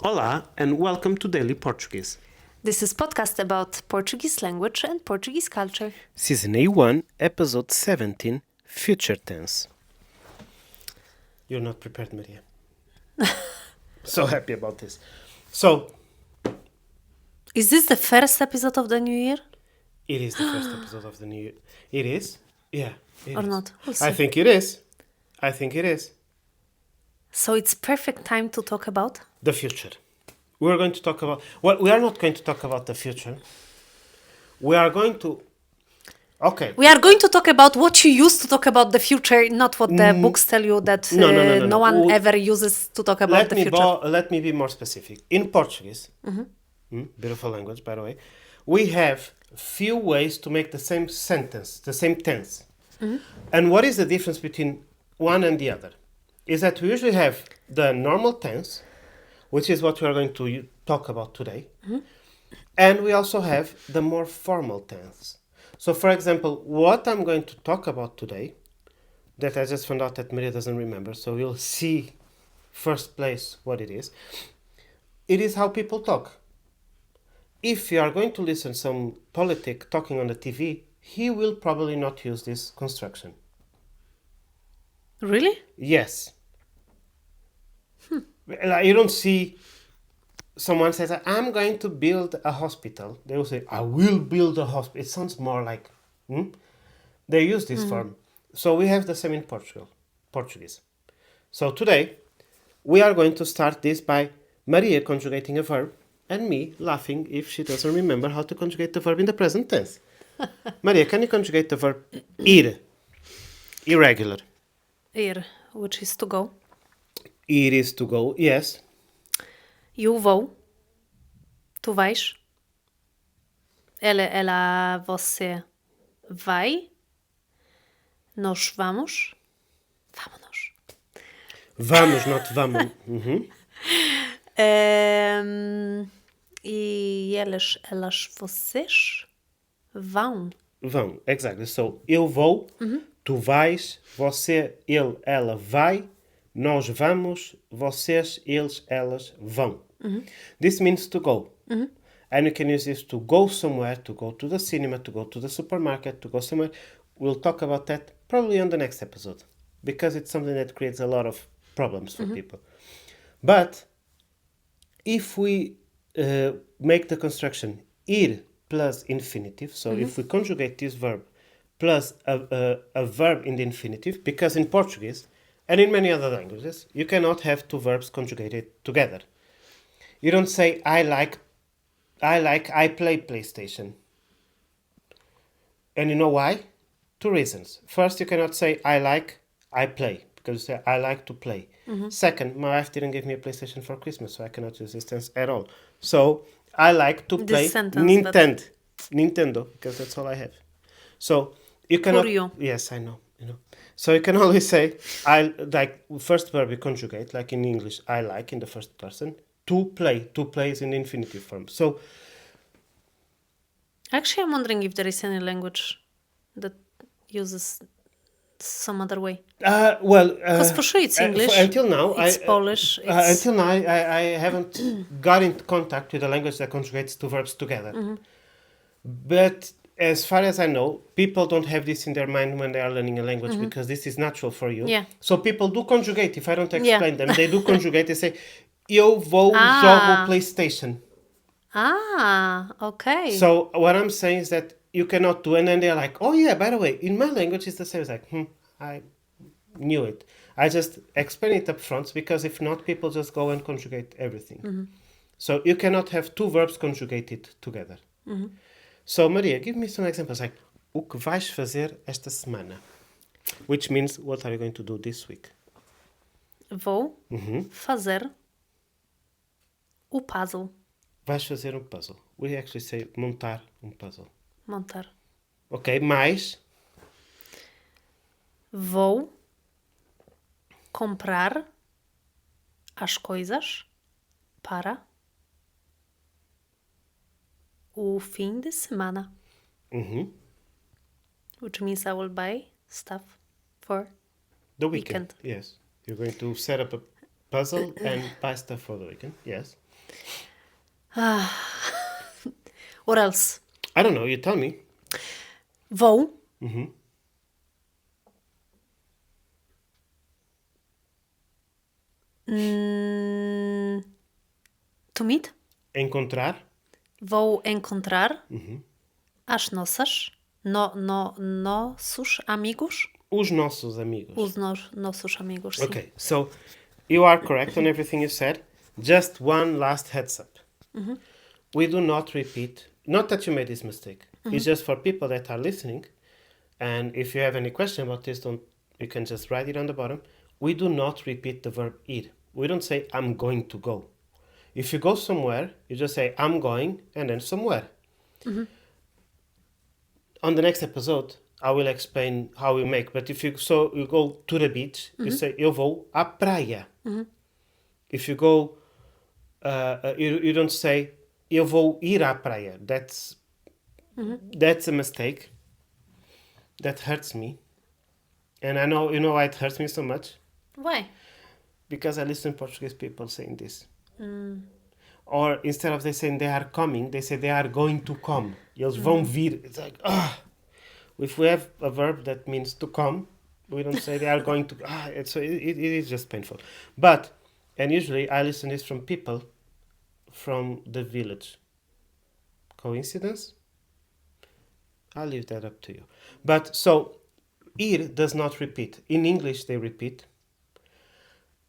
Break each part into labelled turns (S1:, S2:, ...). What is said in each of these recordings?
S1: Olá and welcome to Daily Portuguese.
S2: This is podcast about Portuguese language and Portuguese culture.
S1: Season A1, Episode 17, Future Tense. You're not prepared, Maria. So happy about this. So,
S2: Is this the first episode of the new year?
S1: it is the first episode of the new year. It is? Yeah. It
S2: Or
S1: is.
S2: not? We'll see.
S1: I think it is.
S2: So it's perfect time to talk about?
S1: The future. We're going to talk about... Well, we are not going to talk about the future. We are going to... Okay.
S2: We are going to talk about what you used to talk about the future, not what the books tell you that
S1: No.
S2: one ever uses to talk about the future.
S1: Let me be more specific. In Portuguese, beautiful language, by the way, we have few ways to make the same sentence, the same tense. And what is the difference between one and the other? Is that we usually have the normal tense, which is what we are going to talk about today. And we also have the more formal tense. So, for example, what I'm going to talk about today, that I just found out that Maria doesn't remember, so we'll see first place what it is how people talk. If you are going to listen some politic talking on the TV, he will probably not use this construction.
S2: Really?
S1: Yes. Like, you don't see someone says, I'm going to build a hospital. They will say, I will build a hospital. It sounds more like, they use this form. So we have the same in Portuguese. So today, we are going to start this by Maria conjugating a verb and me laughing if she doesn't remember how to conjugate the verb in the present tense. Maria, can you conjugate the verb ir? Irregular.
S2: Ir, which is to go.
S1: It is to go, yes.
S2: Eu vou. Tu vais. Ela, você vai. Nós vamos. Vámonos.
S1: Vamos, not vamos.
S2: E elas, vocês vão.
S1: Vão, exactly. So, eu vou, tu vais, você, ele, ela vai, nós vamos, vocês, eles, elas vão. This means to go. And you can use this to go somewhere, to go to the cinema, to go to the supermarket, to go somewhere. We'll talk about that probably on the next episode, because it's something that creates a lot of problems for people. But if we make the construction ir plus infinitive, so if we conjugate this verb plus a verb in the infinitive, because in Portuguese and in many other languages, you cannot have two verbs conjugated together. You don't say I play PlayStation. And you know why? Two reasons. First, you cannot say I play, because you say I like to play. Second, my wife didn't give me a PlayStation for Christmas, so I cannot use this tense at all. So I like to play Nintendo, because that's all I have. So you cannot.
S2: Curio.
S1: Yes, I know. So you can always say I like. First verb you conjugate, like in English, I like in the first person. To play is in the infinitive form. So
S2: Actually, I'm wondering if there is any language that uses some other way. Because for sure it's English.
S1: Until now,
S2: it's Polish. It's...
S1: Until now, I haven't got in contact with a language that conjugates two verbs together. But as far as I know, people don't have this in their mind when they are learning a language, because this is natural for you.
S2: Yeah.
S1: So people do conjugate. If I don't explain them, they do conjugate. They say, eu vou jogo PlayStation.
S2: Okay.
S1: So what I'm saying is that you cannot do, and then they're like, oh yeah, by the way, in my language it's the same. It's like, I knew it. I just explain it up front, because if not, people just go and conjugate everything. So you cannot have two verbs conjugated together. So Maria, give me some examples, like, o que vais fazer esta semana? Which means, what are you going to do this week?
S2: Vou fazer o puzzle.
S1: Vais fazer puzzle. We actually say montar puzzle.
S2: Montar.
S1: Ok, mais?
S2: Vou comprar as coisas para o fim de semana. Which means I will buy stuff for
S1: The weekend. Yes. You're going to set up a Puzzle and pasta for the weekend. Yes.
S2: What else?
S1: I don't know. You tell me.
S2: Vou. To meet.
S1: Encontrar.
S2: Vou encontrar as nossas, nossos amigos.
S1: Os nossos amigos.
S2: Os nossos amigos, sim.
S1: Okay, so you are correct on everything you said. Just one last heads up. We do not repeat, not that you made this mistake. It's just for people that are listening. And if you have any question about this, you can just write it on the bottom. We do not repeat the verb ir. We don't say I'm going to go. If you go somewhere, you just say I'm going and then somewhere. On the next episode, I will explain how we make. But if you go to the beach, you say eu vou à praia. If you go, you don't say eu vou ir à praia. That's a mistake. That hurts me. And I know, you know why it hurts me so much?
S2: Why?
S1: Because I listen to Portuguese people saying this. Or instead of they saying they are coming, they say they are going to come. Eles vão vir. It's like, if we have a verb that means to come, we don't say they are going to. It is just painful. But, and usually I listen this from people from the village. Coincidence? I'll leave that up to you. But so, ir does not repeat. In English they repeat.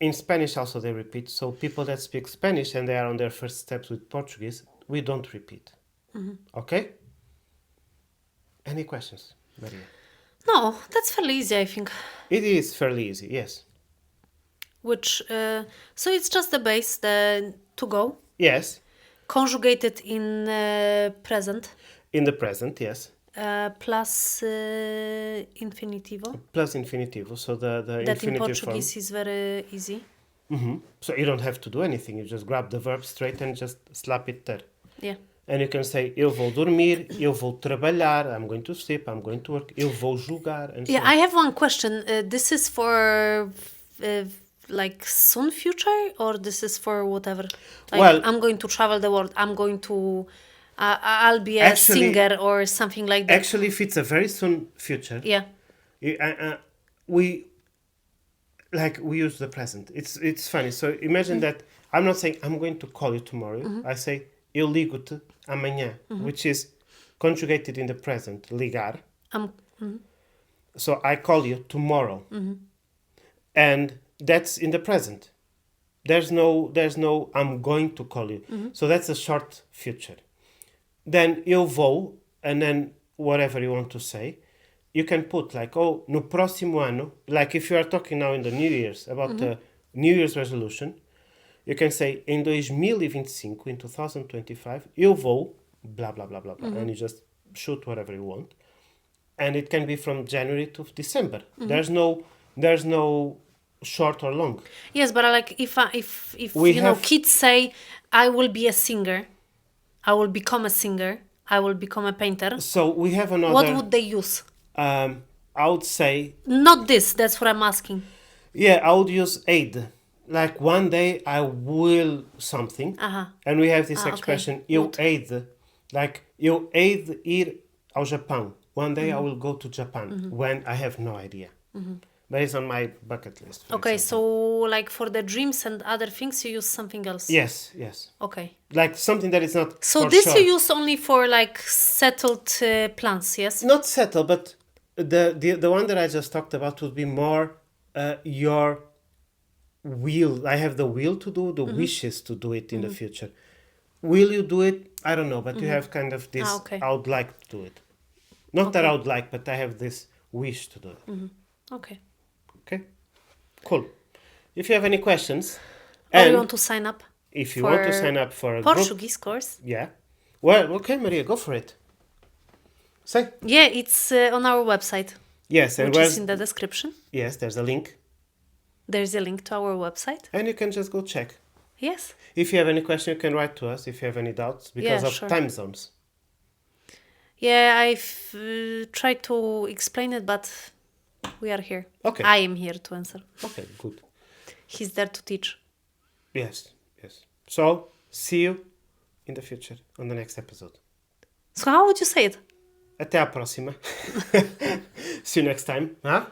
S1: In Spanish also they repeat. So people that speak Spanish and they are on their first steps with Portuguese, we don't repeat. Okay? Any questions, Maria?
S2: No, that's fairly easy, I think.
S1: It is fairly easy, yes.
S2: Which, so it's just the base, the to go.
S1: Yes.
S2: Conjugated in present.
S1: In the present, yes.
S2: Plus infinitivo.
S1: Plus infinitivo, so the
S2: That
S1: infinitive
S2: in Portuguese
S1: form.
S2: is very easy.
S1: So you don't have to do anything. You just grab the verb straight and just slap it there.
S2: Yeah.
S1: And you can say, eu vou dormir, eu vou trabalhar, I'm going to sleep, I'm going to work, eu vou jogar, and
S2: Yeah,
S1: so on.
S2: I have one question. This is for like soon future, or this is for whatever? Like,
S1: Well-
S2: I'm going to travel the world. I'm going to... I'll be a
S1: Actually-
S2: singer or something like that.
S1: Actually, if it's a very soon future,
S2: Yeah.
S1: we use the present. It's funny. So imagine that I'm not saying I'm going to call you tomorrow. I say eu ligo-te amanhã, which is conjugated in the present. Ligar. So I call you tomorrow, and that's in the present. There's no I'm going to call you. So that's a short future. Then eu vou, and then whatever you want to say, you can put like, oh, no próximo ano, like if you are talking now in the New Year's, about the New Year's resolution, you can say, em 2025, in 2025, eu vou, blah, blah, blah, blah, blah, and you just shoot whatever you want. And it can be from January to December. There's no short or long.
S2: Yes, but like if
S1: We
S2: you know
S1: have-
S2: kids say I will be a singer, I will become a singer, I will become a painter.
S1: So we have another...
S2: What would they use?
S1: I would say...
S2: Not this. That's what I'm asking.
S1: Yeah, I would use aid. Like one day I will something. And we have this
S2: okay.
S1: expression, eu hei de. Like, eu hei de ir ao Japão. One day I will go to Japan. When I have no idea. But it's on my bucket list. for
S2: Okay,
S1: example.
S2: so like for the dreams and other things, you use something else.
S1: Yes.
S2: Okay.
S1: Like something that is not
S2: So
S1: for
S2: this
S1: sure.
S2: you use only for like settled plans, yes?
S1: Not settle, but the one that I just talked about would be more your will. I have the will to do, the wishes to do it in the future. Will you do it? I don't know, but you have kind of this,
S2: okay.
S1: I would like to do it. Not that I would like, but I have this wish to do it.
S2: Okay.
S1: Okay? Cool. If you have any questions,
S2: Or
S1: and
S2: you want to sign up
S1: if you want to
S2: for
S1: sign up for a group,
S2: Portuguese course?
S1: yeah. Well, okay, Maria, go for it. Say.
S2: Yeah, it's on our website,
S1: Yes, and
S2: which
S1: where's...
S2: is in the description.
S1: Yes, there's a link.
S2: There's a link to our website.
S1: And you can just go check.
S2: Yes.
S1: If you have any question, you can write to us if you have any doubts because
S2: Yeah,
S1: of
S2: sure.
S1: time zones.
S2: Yeah, I've tried to explain it, but we are here.
S1: Okay.
S2: I am here to answer.
S1: Okay, good.
S2: He's there to teach.
S1: Yes, yes. So, see you in the future on the next episode.
S2: So how would you say it?
S1: Até à próxima. See you next time. Huh?